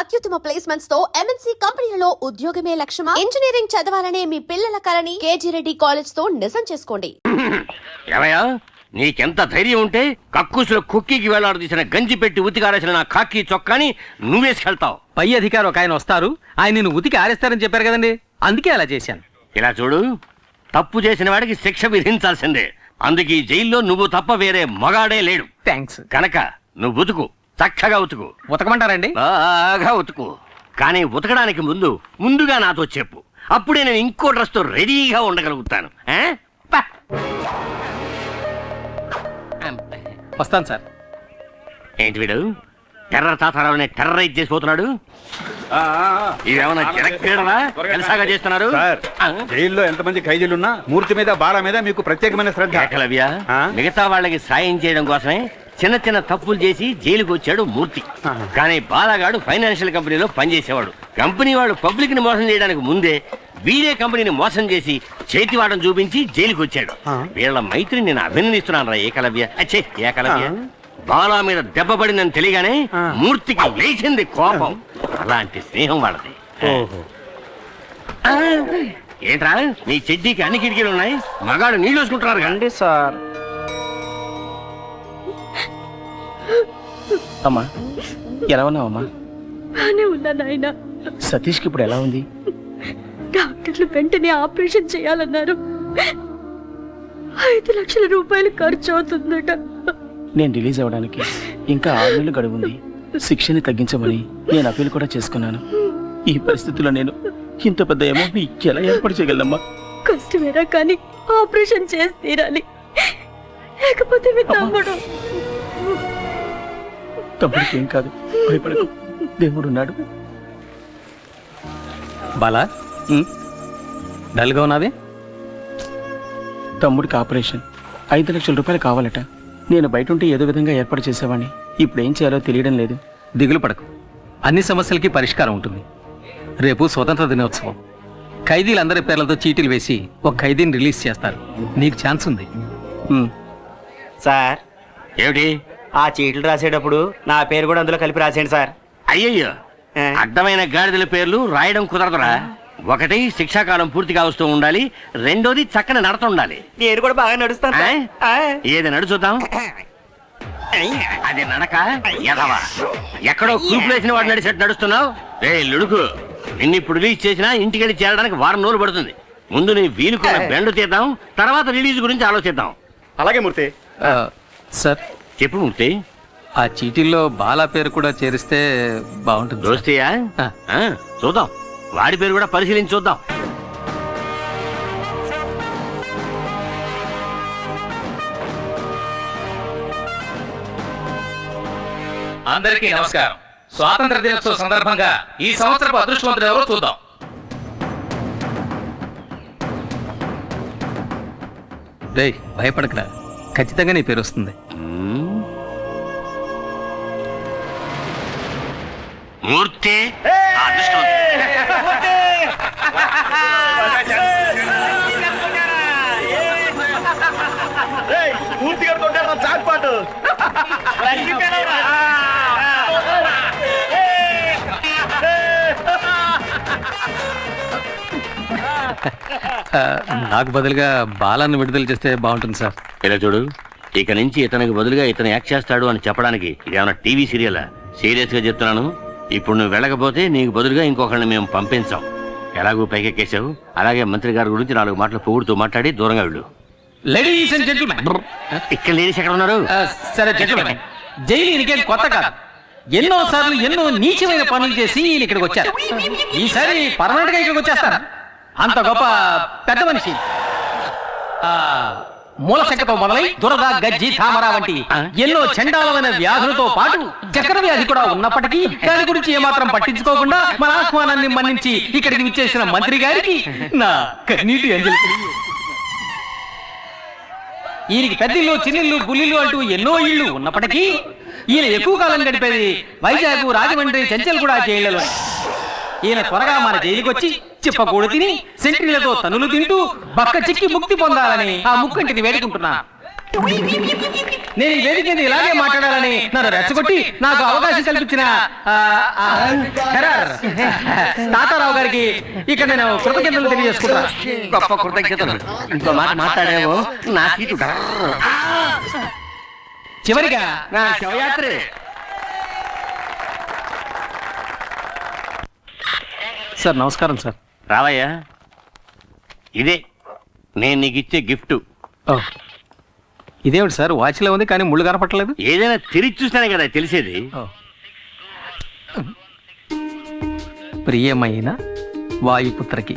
అత్యుత్తమ ప్లేస్మెంట్స్ తో ఎంఎన్సీ కంపెనీలలో ఉద్యోగమే లక్ష్యమా? ఇంజనీరింగ్ చదవాలనే మీ పిల్లల కలని కేజీ రెడ్డి కాలేజ్ తో నిజం చేసుకోండి. ఏమయ్యా, నీకెంత ధైర్యం ఉంటే కక్కుసులో కుక్కీకి వేలాడు తీసిన గంజి పెట్టి ఉతికారేసిన నా కాకి చొక్కాని నువ్వేసుకెళ్తావు? పై అధికారి ఒక ఆయన వస్తారు, ఆయన నిన్ను ఉతికి ఆరేస్తారని చెప్పారు కదండి, అందుకే అలా చేశాను. ఇలా చూడు, తప్పు చేసిన వాడికి శిక్ష విధించాల్సిందే. అందుకే ఈ జైల్లో నువ్వు తప్ప వేరే మగాడే లేడు. థ్యాంక్స్. కనుక నువ్వు ఉతుకు, చక్కగా ఉతుకు. ఉతకమంటారండి? బాగా ఉతుకు. కానీ ఉతకడానికి ముందుగా నాతో చెప్పు, అప్పుడే నేను ఇంకో డ్రెస్తో రెడీగా ఉండగలుగుతాను. వస్తాను సార్. ఏంటి వీడు టెర్రర్ తాతారావునే టెర్రరైజ్ చేసిపోతున్నాడు? ఇదేమన్నా జనక్రీడనా ఎలసాగా చేస్తున్నారు? జైల్లో ఎంతమంది ఖైదీలున్నా మూర్తి మీద బాల మీద మీకు ప్రత్యేకమైన శ్రద్ధ. ఏకలవ్య, మిగతా వాళ్ళకి సాయం చేయడం కోసమే చిన్న చిన్న తప్పులు చేసి జైలుకు వచ్చాడు మూర్తి. కానీ బాలగాడు ఫైనాన్షియల్ కంపెనీలో పనిచేసేవాడు. కంపెనీ వాడు పబ్లిక్ ని మోసం చేయడానికి ముందే వీడే కంపెనీని మోసం చేసి చేతివాటం చూపించి జైలుకు వచ్చాడు. వీళ్ళ మైత్రిని నేను అభినందిస్తున్నాను రా ఏకలవ్య. అచ్చే ఏకలవ్య, బాలా మీద దెబ్బ పడిందని తెలియగానే మూర్తికి లేచింది కోపం. అలాంటి స్నేహం వాళ్ళది. ఏంట్రా నీ చెడ్డీకి అన్ని కిటికీలు ఉన్నాయి, మగాడు నీళ్ళు వేసుకుంటున్నారు కండి సార్. అమ్మా ఎలా ఉన్నావమ్మా? బానే ఉన్నా నాయనా. సతీష్కి ఇప్పుడు ఎలా ఉంది? డాక్టర్లు వెంటనే ఆపరేషన్ చేయాలన్నారు. 5 లక్షల రూపాయలు ఖర్చు అవుతుందట. నేను రిలీజ్ అవ్వడానికి ఇంకా 6 నెలలు గడువుంది. శిక్షని తగ్గించమని నేను అప్పీల్ కూడా చేసుకున్నాను. ఈ పరిస్థితుల్లో నేను ఇంత పెద్ద అమౌంట్ ఎలా ఏర్పాటు చేయగలమ్మా? కష్టమేరా కానీ ఆపరేషన్ చేసి తీరాలి, లేకపోతే మీ తమ్ముడికి ఏం కాదు, భయపడకు, దేవుడున్నాడు. బాలా, డల్గా ఉన్నావే? తమ్ముడికి ఆపరేషన్ 5 లక్షల రూపాయలు కావాలట. నేను బయట ఉంటే ఏదో విధంగా ఏర్పాటు చేసేవాడిని. ఇప్పుడు ఏం చేయాలో తెలియడం లేదు. దిగులు పడకు, అన్ని సమస్యలకి పరిష్కారం ఉంటుంది. రేపు స్వతంత్ర దినోత్సవం. ఖైదీలందరి పేర్లతో చీటీలు వేసి ఒక ఖైదీని రిలీజ్ చేస్తారు. నీకు ఛాన్స్ ఉంది. సార్, ఏమిటి? ఆ చీట్లు రాసేటప్పుడు నా పేరు కూడా అందులో కలిపి రాసేయండి సార్. అయ్యయ్యో, అడ్డమైన గాడిదల పేర్లు రాయడం కుదరదురా. ఒకటి శిక్షాకాలం పూర్తిగా వస్తూ ఉండాలి, రెండోది చక్కని నడత ఉండాలి. నేను కూడా బాగా నడుస్తాను. ఏది నడుచుద్దాం? అది నడక ఎదవా, ఎక్కడో కూపులేసిన వాడు నడిచేట్టు నడుస్తున్నావు. రే లుడుకు, నిన్నిప్పుడు రిలీజ్ చేసినా ఇంటికెళ్ళి చేరడానికి 1 వారం రోజులు పడుతుంది. ముందు నీ వీలుకున్న బెండు తీద్దాం, తర్వాత రిలీజ్ గురించి ఆలోచిద్దాం. అలాగే మూర్తి. సార్ చెప్పు మూర్తి. ఆ చీటీల్లో బాలా పేరు కూడా చేరిస్తే బాగుంటుంది. దోస్తయ్యా, చూద్దాం, వాడి పేరు కూడా పరిశీలించి చూద్దాం. అందరికీ నమస్కారం. స్వాతంత్ర దినోత్సవ సందర్భంగా ఈ సంవత్సరపు అదృష్టవంతుడు ఎవరో చూద్దాం. రేయ్, భయపడకరా, ఖచ్చితంగా నీ పేరు వస్తుంది. మూర్తి నాకు బదులుగా బాలాన్ని విడుదల చేస్తే బాగుంటుంది సార్. ఇలా చూడు, ఇక నుంచి ఇతనికి బదులుగా ఇతను యాక్ట్ చేస్తాడు అని చెప్పడానికి ఇదేమన్నా టీవీ సీరియలా? సీరియస్ గా చెప్తున్నాను. ఇప్పుడు నువ్వు వెళ్ళకపోతే నీకు బదులుగా ఇంకొకరిని మేము పంపించాం. ఎలాగూ పైకెక్కేశావు, అలాగే మంత్రి గారి గురించి 4 మాటలు పొగుడుతూ మాట్లాడి దూరంగా వెళ్ళు. లేడీస్ అండ్ జెంటిల్మెన్, ఇక్కడ లేడీస్ ఎక్కడ ఉన్నారు? సరే జెంటిల్మెన్, జైలు ఈయనకేం కొత్త కాదు. ఎన్నో సార్లు ఎన్నో నీచమైన పనులు చేసి ఈయన ఇక్కడికి వచ్చారు. ఈసారి పర్మనెంట్ గా ఇక్కడికి వచ్చేస్తారు. అంత గొప్ప పెద్ద మనిషి. మూలశంకతో మొదలై దురద, గజ్జి, తామర వంటి ఎన్నో చండాలమైన వ్యాధులతో పాటు చక్కెర వ్యాధి కూడా ఉన్నప్పటికీ దాని గురించి ఏమాత్రం పట్టించుకోకుండా మన ఆహ్వానాన్ని మన్నించి ఇక్కడికి విచ్చేసిన మంత్రి గారికి నా కన్నీటి అంజలి. ఈయనకి పెద్దిల్లు, చిన్నిల్లు, బుల్లిల్లు అంటూ ఎన్నో ఇళ్ళు ఉన్నప్పటికీ ఈయన ఎక్కువ కాలం గడిపేది వైజాగ్, రాజమండ్రి, చెంచల్గూడ జైళ్లలో. ఈయన త్వరగా మన జైలుకి వచ్చి చిప్పకూడు తిని సెంట్రీలతో తనులు తింటూ బక్క చిక్కి ముక్తి పొందాలని ఆ ముక్కంటిని వేడుకుంటున్నా. నేను ఈ వేదిక మీద ఇలాగే మాట్లాడాలని నన్ను రెచ్చగొట్టి నాకు అవకాశం కల్పించిన ఖరార్ తాతారావు గారికి ఇక్కడ నేను కృతజ్ఞతలు తెలియజేసుకుంటా. గొప్ప కృతజ్ఞతలు. ఇంకో మాట మాట్లాడేమో నా సీటు డర్ర్. చివరిగా నా శవయాత్రే. సార్ నమస్కారం సార్. రావయ్యా, ఇదే నేను నీకు ఇచ్చే గిఫ్ట్. ఓ, ఇదేమిటి సార్ వాచ్లో ఉంది కానీ ముళ్ళు కనపట్టలేదు? ఏదైనా తిరిగి చూస్తేనే కదా తెలిసేది. ఓ. ప్రియమైన వాయుపుత్రకి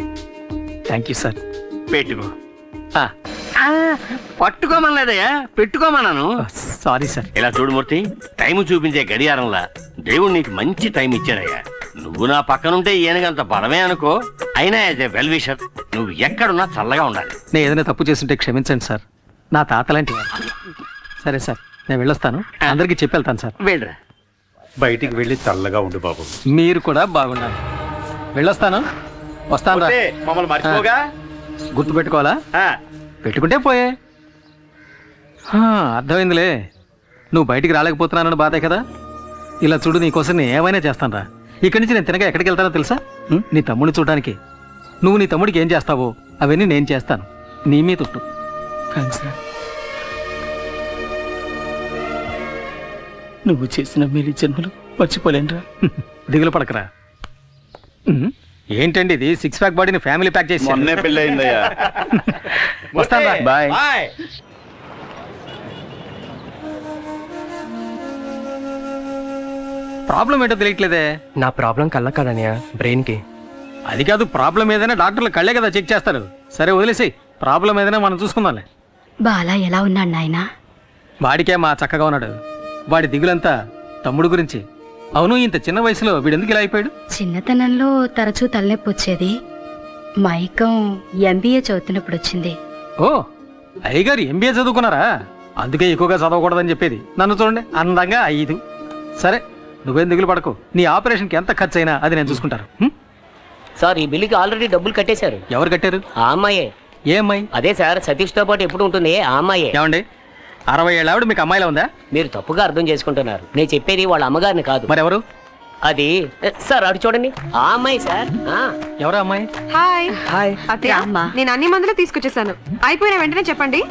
థ్యాంక్ యూ సార్. పెట్టుకో. పట్టుకోమనలేదయ్యా, పెట్టుకోమన్నాను. Sorry sir. ఇలా చూడు మూర్తి, టైం చూపించే గడియారంలా దేవుడు నీకు మంచి టైం ఇచ్చాడయ్యా. నువ్వు నా పక్కనుంటే ఈయనకంత బలమే అనుకో. అయినా యాజ్ ఏ వెల్ విషర్ నువ్వు ఎక్కడున్నా చల్లగా ఉండాలి. నేను ఏదైనా తప్పు చేస్తుంటే క్షమించండి సార్. నా తాతలాంటి వారు. సరే సార్, నేను వెళ్ళొస్తాను. అందరికీ చెప్పి వెళ్తాను సార్. వెళ్ళరా. బయటికి వెళ్ళి చల్లగా ఉండు బాబు. మీరు కూడా బాగుండాలి. వెళ్ళొస్తాను. వస్తాను రా. మమ్మల్ని మర్చిపోగా. గుర్తు పెట్టుకోవాలా? ఆ, పెట్టుకుంటే పోయే. అర్థమైందిలే, నువ్వు బయటికి రాలేకపోతున్నానని బాధే కదా. ఇలా చూడు, నీకోసం నేను ఏమైనా చేస్తాను రా. ఇక్కడి నుంచి నేను తినగా ఎక్కడికి వెళ్తానో తెలుసా? నీ తమ్ముడిని చూడడానికి. నువ్వు నీ తమ్ముడికి ఏం చేస్తావో అవన్నీ నేను చేస్తాను. నీ మీద తుట్టు. థ్యాంక్స్ రా. నువ్వు చేసిన మేలు జన్మలు మర్చిపోలేనురా. దిగులు పడకరా. ఏంటండి ఇది 6 ప్యాక్ బాడీని ఫ్యామిలీ ప్యాక్ చేసి మొన్నే పెళ్ళి అయిందయ్యా. వస్తాను రా. బాయ్. బాయ్. ప్రాబ్లం ఏంటో తెలియట్లేదే. నా ప్రాబ్లం కళ్ళ కదనయ్య, బ్రెయిన్ కి. అది కాదు, ప్రాబ్లం ఏదైనా డాక్టర్లు కళ్ళే కదా చెక్ చేస్తారు. సరే వదిలేసేయ్, ప్రాబ్లం ఏదైనా మనం చూసుకుందాంలే. బాలా ఎలా ఉన్నాడు నాయనా? వాడికే మా చక్కగా ఉన్నాడు. వాడి దిగులంతా తమ్ముడు గురించి. అవును, ఇంత చిన్న వయసులో వీడెందుకు ఇలా అయిపోయాడు? చిన్నతనంలో తరచూ తలనొప్పి వచ్చేది. మైకం ఎంబీఏ చదువుతున్నప్పుడు వచ్చింది. ఓ, అయ్యగారు ఎంబీఏ చదువుకున్నారా? అందుకే ఎక్కువగా చదవకూడదని చెప్పేది. నన్ను చూడండి, అందంగా 5. సరే, నువ్వేం దిగులు పడకు. నీ ఆపరేషన్కి ఎంత ఖర్చు అయినా అది నేను చూసుకుంటాను. సార్, ఈ బిల్లుకి ఆల్రెడీ డబ్బులు కట్టేశారు. ఎవరు కట్టారు? ఆ అమ్మాయే. ఏ అమ్మాయి? అదే సార్, సతీష్ తో పాటు ఎప్పుడు ఉంటుంది ఆ అమ్మాయే. ఏమండి, 60 ఏళ్ళ ఆవిడ మీకు అమ్మాయిలా ఉందా? మీరు తప్పుగా అర్థం చేసుకుంటున్నారు. నేను చెప్పేది వాళ్ళ అమ్మగారిని కాదు. మరెవరు? అది సార్, అటు చూడండి, ఆ అమ్మాయి సార్. ఎవరా అమ్మాయి? Hi hi. అత్తయ్య, నేను అన్ని మందులు తీసుకొచ్చేసాను. అయిపోయిన వెంటనే చెప్పండి.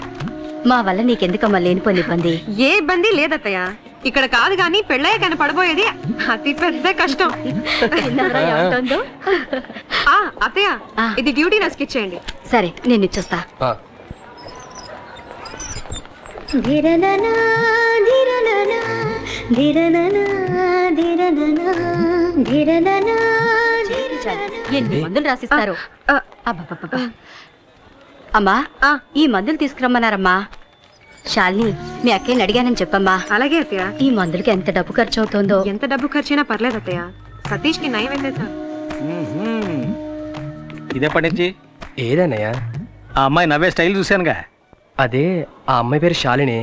మా వల్ల నీకెందుకమ్మా లేనిపోని ఇబ్బంది? ఏ ఇబ్బంది లేదత్తయ్య. ఇక్కడ కాదు కానీ పెళ్ళయ్య కానీ పడబోయేది అతి పెద్ద కష్టం. ఆ, అత్తయ్య, ఇది డ్యూటీ నర్స్కి ఇచ్చేయండి. సరే, నేను ఇచ్చొస్తా. ఎన్ని మందులు రాసిస్తారు? అబ్బబ్బబ్బబ్బా. అమ్మా, ఈ మందులు తీసుకురమ్మన్నారమ్మా. శాలిని, మీ అక్కయ్యని అడిగానని చెప్పమ్మా. అలాగే అత్తయ్య. ఈ మందులకి ఎంత డబ్బు ఖర్చు అవుతుందో? ఎంత డబ్బు ఖర్చైనా పర్లేదు అత్తయ్య. సతీష్కి నయం అయితే సార్. ఇదేపటి నుంచి? ఏదన్నయ్య? ఆ అమ్మాయి నవ్వే స్టైల్ చూశానుగా. అదే, ఆ అమ్మాయి పేరు శాలిని,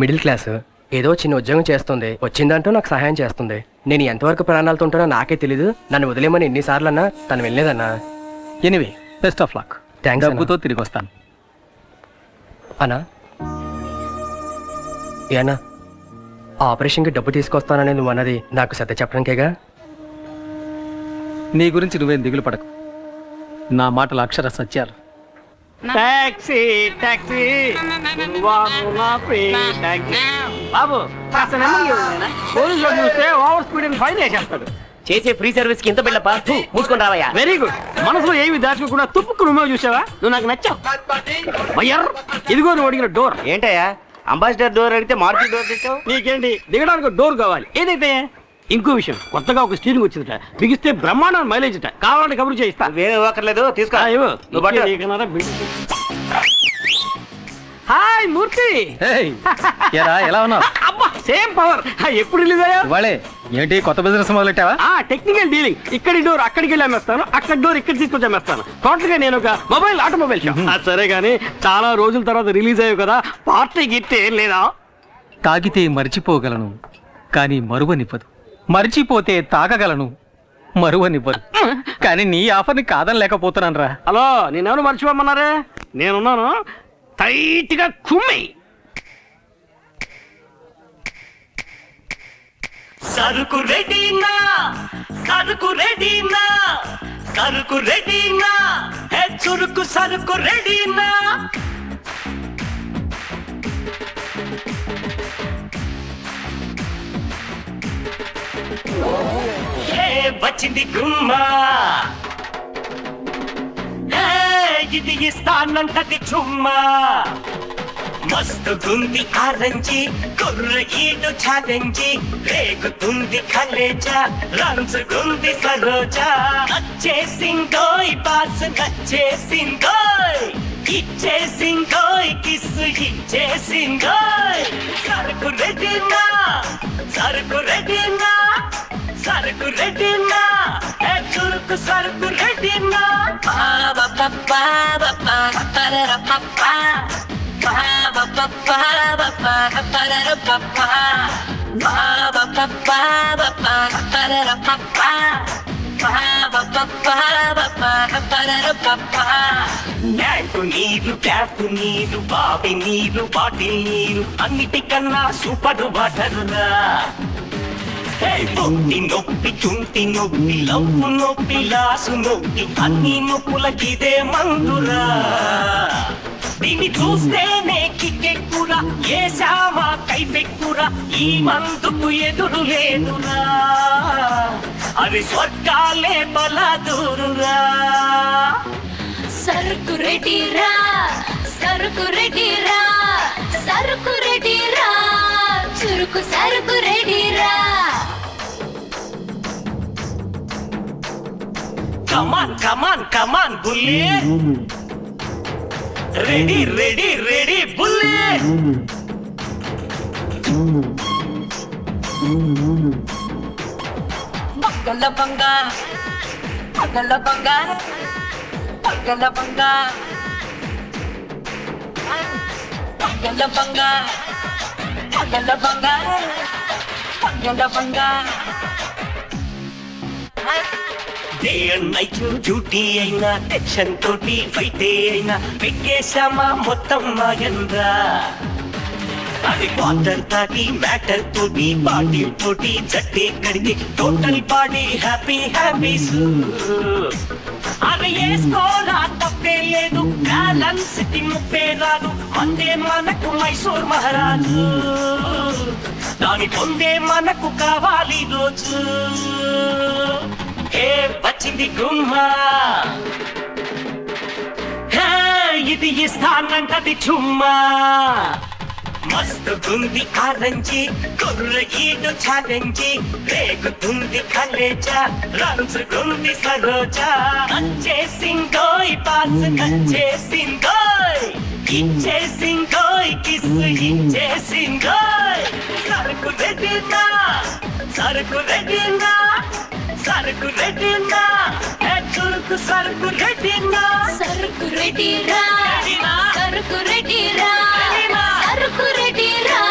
మిడిల్ క్లాస్. ఏదో చిన్న ఉద్యోగం చేస్తుంది. వచ్చిందంటూ నాకు సహాయం చేస్తుంది. నేను ఎంతవరకు ప్రాణాలతో ఉంటానో నాకే తెలీదు. నన్ను వదిలేమని ఎన్నిసార్లు అన్నా తను వెళ్ళలేదన్నా. Anyway, best of luck. Thanks. డబ్బుతో తిరిగి వస్తాను. అన్నా, ఏనా ఆపరేషన్కి డబ్బు తీసుకొస్తానని నువ్వు అన్నది నాకు సత్య చెప్పడానికేగా? నీ గురించి నువ్వేం దిగులు పడకు. నా మాటలు అక్షర సత్యాలు. టాక్సీ టాక్సీ బాబు, పోలీసులో చూస్తే ఓవర్ స్పీడ్ ఫైన్ వేసేస్తాడు. చేసే ఫ్రీ సర్వీస్ కి ఇంత బిళ్ళప మూసుకొని రావయ్యా. Very good. మనసులో ఏమి దాచుకోకుండా తుప్పుకు నువ్వు చూసావా? నువ్వు నాకు నచ్చావు. వయ్యర్, ఇదిగో నువ్వు అడిగిన డోర్. ఏంటయ్యా, అంబాసిడర్ డోర్ అడిగితే మారుతి డోర్ తెచ్చావు? నీకేంటి, దిగడానికి డోర్ కావాలి. ఏదైతే ఇంకో విషయం, కొత్తగా ఒక స్టీరింగ్ వచ్చిందట. బిగిస్తే బ్రహ్మాండం మైలేజ్ అట. కావాలంటే కబురు చేయిస్తా. వేరే ఇవ్వక్కర్లేదు, తీసుకో. నువ్వు పట్టు. నీకన్నారా హాయ్ మూర్తి. ఏయ్, ఏరా, ఎలా ఉన్నావు? అబ్బా, సేమ్ పవర్. ఎప్పుడు రిలీజ్ అయ్యా? ఇవాళే ఏంటి కొత్త బిజినెస్ మొదలెట్టావా? Technical dealing. ఇక్కడి డోర్ అక్కడికి వెళ్ళి అమ్మేస్తాను, అక్కడ డోర్ ఇక్కడ తీసుకొచ్చి అమ్మేస్తాను. టోటల్ గా నేను ఒక ఆటోమొబైల్ షాప్. సరే గానీ, చాలా రోజుల తర్వాత రిలీజ్ అయ్యావు కదా, పార్టీ గిఫ్ట్ ఏం లేదా? తాగితే మర్చిపోగలను, కానీ మరువనివ్వదు. మర్చిపోతే తాగగలను, మరువనివ్వదు. కానీ నీ ఆఫర్ని కాదని లేకపోతున్నాను రా. హలో, నేనెవరు మర్చిపోమన్నారే? నేనున్నాను. టైట్ గా కుమ్మి. సరుకు రెడీనా సరుకు రెడీనా సరుకు రెడీనా హే చురుకు సరుకు రెడీనా హే వచ్చింది గుమ్మా హే ఇది ఇస్తానంటది చుమ్మా మస్తుగుంది ఆరంజి కుర్ర ఈడు challenge రేగుతుంది Khaleja రంజుగుంది Saroja నచ్చేసిందోయ్ boss నచ్చేసిందోయ్ ఇచ్చేసిందోయ్ kiss ఇచ్చేసిందోయ్ సరుకు రెడీనా సరుకు రెడీనా సరుకు రెడీనా ఏ చురుకు సరుకు రెడీనా బాబా బాబా బాబా బాబా నీరు ట్యాపు నీరు బావి నీరు బాటిల్ నీరు అన్నిటికన్నా సూపర్ వాటరురా నొప్పి నొప్పి చుంటి నొప్పి లవ్వు నొప్పి లాసు నొప్పి అన్ని నొప్పులకిదే మందురా దీన్ని చూస్తేనే కిక్కెక్కురా ఏసామా కైపెక్కురా ఈ మందుకు ఎదురు లేదురా అవి స్వర్గాలే బలదూరురా సరుకు రెడీరా సరుకు రెడీరా సరుకు రెడీరా చురుకు సరుకు రెడీరా కమాన్ కమాన్ కమాన్ బుల్లే రెడీ రెడీ రెడీ బుల్లే పక్కల బంగా పక్కల బంగా పక్కల బంగా పక్కల బంగా పక్కల బంగా పక్కల బంగా డే అండ్ నైట్ డ్యూటీ అయినా టెన్షన్ తోటి ఫైట్ అయినా పెట్టేశామా మొత్తం మాయంద్రా అది వాటర్ తాగి మ్యాటర్ తోటి బాడీ తోటి జట్టే కడిగి టోటల్ బాడీ హ్యాపీ హ్యాపీస్ అవి వేసుకోరా తప్పే లేదు బ్యాలెన్స్ కి ముప్పే రాదు అందే మనకు మైసూర్ మహారాజు దాని పొందే మనకు కావాలి రోజు ఏ వచ్చింది గుమ్మా ఇది ఇస్తానంటది చుమ్మా మస్తుగుంది ఆరంజి కుర్ర ఈడు challenge రేగుతుంది Khaleja రంజుగుంది Saroja నచ్చేసిందోయ్ boss నచ్చేసిందోయ్ ఇచ్చేసిందోయ్ kiss ఇచ్చేసిందోయ్ సరుకు రెడీనా సరుకు రెడీనా సరుకు రెడీనా ఏ చురుకు సరుకు రెడీనా సరుకు రెడీరా సరుకు రెడీరా సరుకు రెడీరా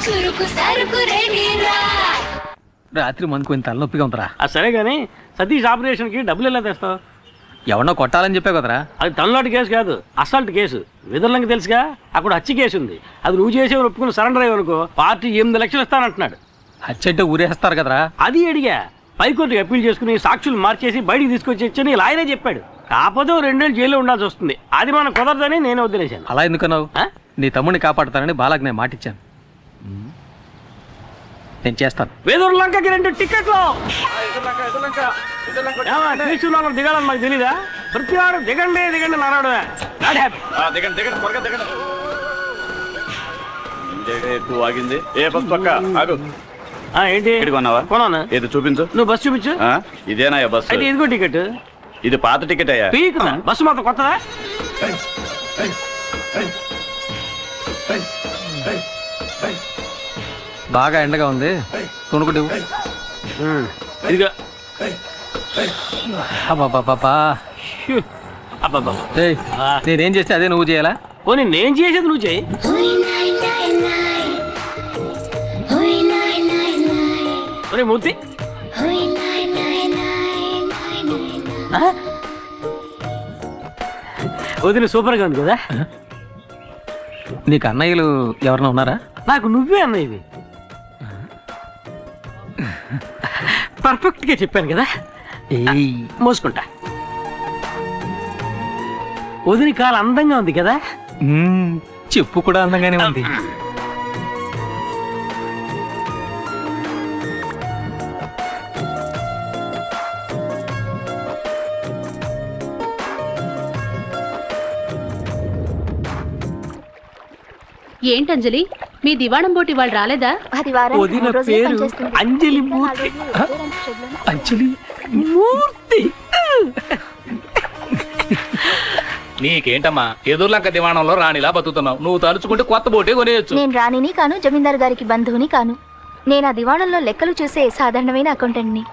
చురుకు సరుకు రెడీరా రాత్రి మనకు కొంచెం తలనొప్పిగా ఉందిరా. సరే గానీ సతీష్ ఆపరేషన్ కి డబ్బులు ఎలా తెస్తావు? ఎవరినో కొట్టాలని చెప్పే కదరా. అది తనలాంటి కేసు కాదు, అసల్ట్ కేసు. విదర్లంకి తెలుసుగా, అక్కడ హత్య కేసు ఉంది. అది నువ్వు చేసేవారు ఒప్పుకుని సరెండర్ అయ్యనుకో పార్టీ 8 లక్షలు ఇస్తానంటున్నాడు. హత్య అంటే ఊరేస్తారు కదరా. అది అడిగా. పైకోర్టుకి అప్పీల్ చేసుకుని సాక్షులు మార్చేసి బయటికి తీసుకొచ్చి లాయరే చెప్పాడు. కాకపోతే 2 ఏళ్ళు జైల్లో ఉండాల్సి వస్తుంది. అది మనం కుదరదని నేను వదిలేశాను. అలా ఎందుకన్నావు? నీ తమ్ముడిని కాపాడుతానని బాలాకి నేను మాటిచ్చాను. నేను చేస్తాను. వేదూరులంకకి 2 టికెట్లు. దిగాలని మాకు తెలీదా? ప్రతి వాడు దిగండి దిగండి నారాడు. ఆగింది. ఏ బస్ పక్క ఆగు. ఏంటి కొన్నావా? కొన్నాను. ఏది చూపించు. నువ్వు బస్సు చూపించు. ఇదేనా బస్సు? అయితే ఇదిగో టికెట్. ఇది పాత టికెట్ అయ్యా. బస్సు మాత్రం కొత్తదా? బాగా ఎండగా ఉంది, కొనుక్కుంటు. ఇదిగో. నేనేం చేస్తే అదే నువ్వు చేయాలా? పోనీ నేను చేసేది నువ్వు చేయి. మూర్తి వదిన సూపర్ గా ఉంది కదా. నీకు అన్నయ్యలు ఎవరన్నా ఉన్నారా? నాకు నువ్వే అన్నయ్యవి. పర్ఫెక్ట్ గా చెప్పాను కదా. మోసుకుంటా. వదిన కాలు అందంగా ఉంది కదా. చెప్పు కూడా అందంగానే ఉంది. ఏంటంజలి, మీ దివాణం బోటి వాళ్ళు రాలేదా? వదిన పేరు అంజలి మూర్తి. అంజలి మూర్తి. నీకేంటమ్మా ఎదుర్లంక దివాణంలో రాణిలా బతుకుతున్నావు. నువ్వు తలుచుకుంటే కొత్త బోటే కొనేయచ్చు. నేను రాణిని కాను, జమీందార్ గారికి బంధువుని కాను. నేను ఆ దివాణంలో లెక్కలు చూసే సాధారణమైన అకౌంటెంట్ని.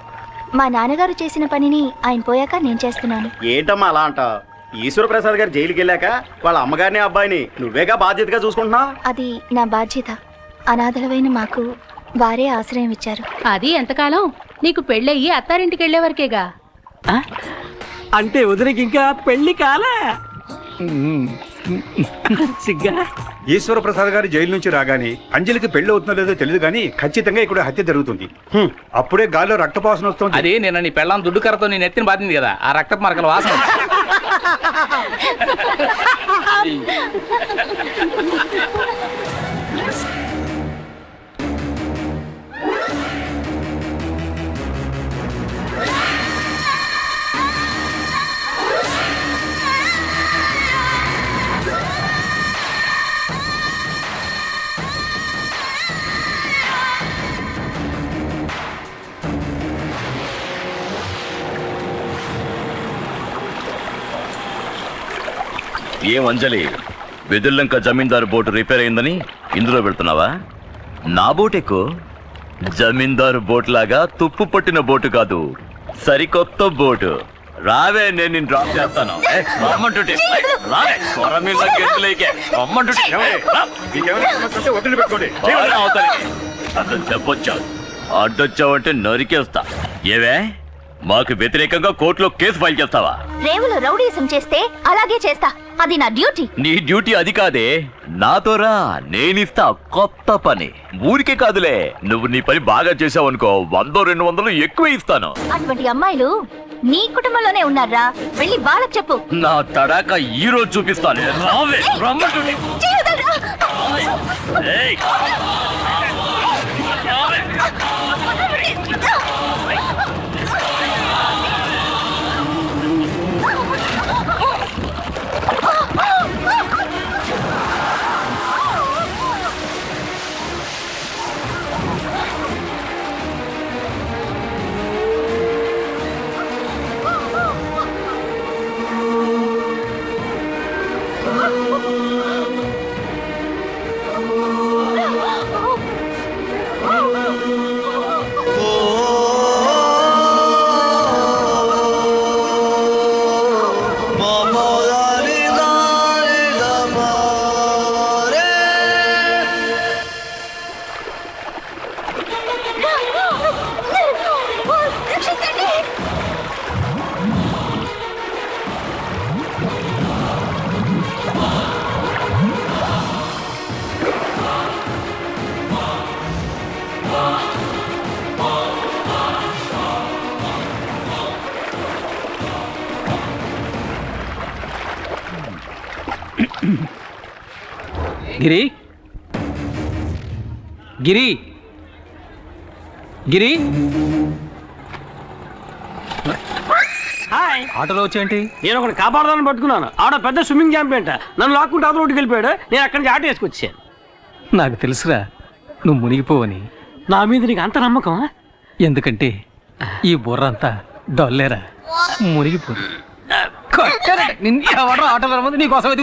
మా నాన్నగారు చేసిన పనిని ఆయన పోయాక నేను చేస్తున్నాను. ఏంటమ్మా అలా అంట? ఈశ్వర ప్రసాద్ గారు జైలుకి వెళ్ళాక వాళ్ళ అమ్మగారిని అబ్బాయిని నువ్వేగా బాధ్యతగా చూసుకుంటున్నావు. అది నా బాధ్యత. అనాథలమైన మాకు వారే ఆశ్రయం ఇచ్చారు. అది ఎంతకాలం? నీకు పెళ్ళయ్యి అత్తారింటికి వెళ్లే వరకేగా. అంటే వదినకి ఇంకా పెళ్లి కాలే. సిగ్గా. ఈశ్వర ప్రసాద్ గారు జైలు నుంచి రాగానే అంజలికి పెళ్లి అవుతుందో లేదో తెలియదు కానీ ఖచ్చితంగా ఇక్కడ హత్య జరుగుతుంది. అప్పుడే గాల్లో రక్తపాసన వస్తుంది. అది నిన్న నీ పెళ్ళాం దుడ్డు కర్రతో నేను ఎత్తిన బాధింది కదా, ఆ రక్తపు మరకల వాసన. ఏం అంజలి, వెదుర్లంక జమీందారు బోటు రిపేర్ అయిందని ఇందులో పెడుతున్నావా? నా బోటెక్కు. జమీందారు బోట్ లాగా తుప్పు పట్టిన బోటు కాదు, సరికొత్త బోటు. రావే, నేను నిన్ను డ్రాప్ చేస్తాను. అతను చెప్పొచ్చా? అడ్డొచ్చావంటే నరికేస్తా. ఏవే, మాకు వ్యతిరేకంగా కోర్టులో కేసు ఫైల్ చేస్తావా? రేవులో రౌడీసం చేస్తే అలాగే చేస్తా. అది నా డ్యూటీ. నీ డ్యూటీ అది కాదే, నాతో రా, నేనిస్తా కొత్త పని. ఊరికే కాదులే, నువ్వు నీ పని బాగా చేసావనుకో 100-200 ఎక్కువ ఇస్తాను. అటువంటి అమ్మాయిలు నీ కుటుంబంలోనే ఉన్నారా? వెళ్ళి వాళ్ళకి చెప్పు. నా తడాక ఈ రోజు చూపిస్తాను. రావే, రమ్మంటుంటే. ఏయ్. గిరి, గిరి, గిరి. హాయ్. ఆటోలో వచ్చేంటి? నేను ఒకటి కాపాడదాన్ని పట్టుకున్నాను. ఆడ పెద్ద స్విమ్మింగ్ ఛాంపియన్. నన్ను లాక్కుంటే అవతల రోడ్డుకి వెళ్ళిపోయాడు. నేను అక్కడి నుంచి ఆటో వేసుకొచ్చాను. నాకు తెలుసురా నువ్వు మునిగిపోవని. నా మీద నీకు అంత నమ్మకం? ఎందుకంటే ఈ బుర్ర అంతా డొల్లేరా, మునిగిపో. నిన్ను ఆటోలో నీకోసం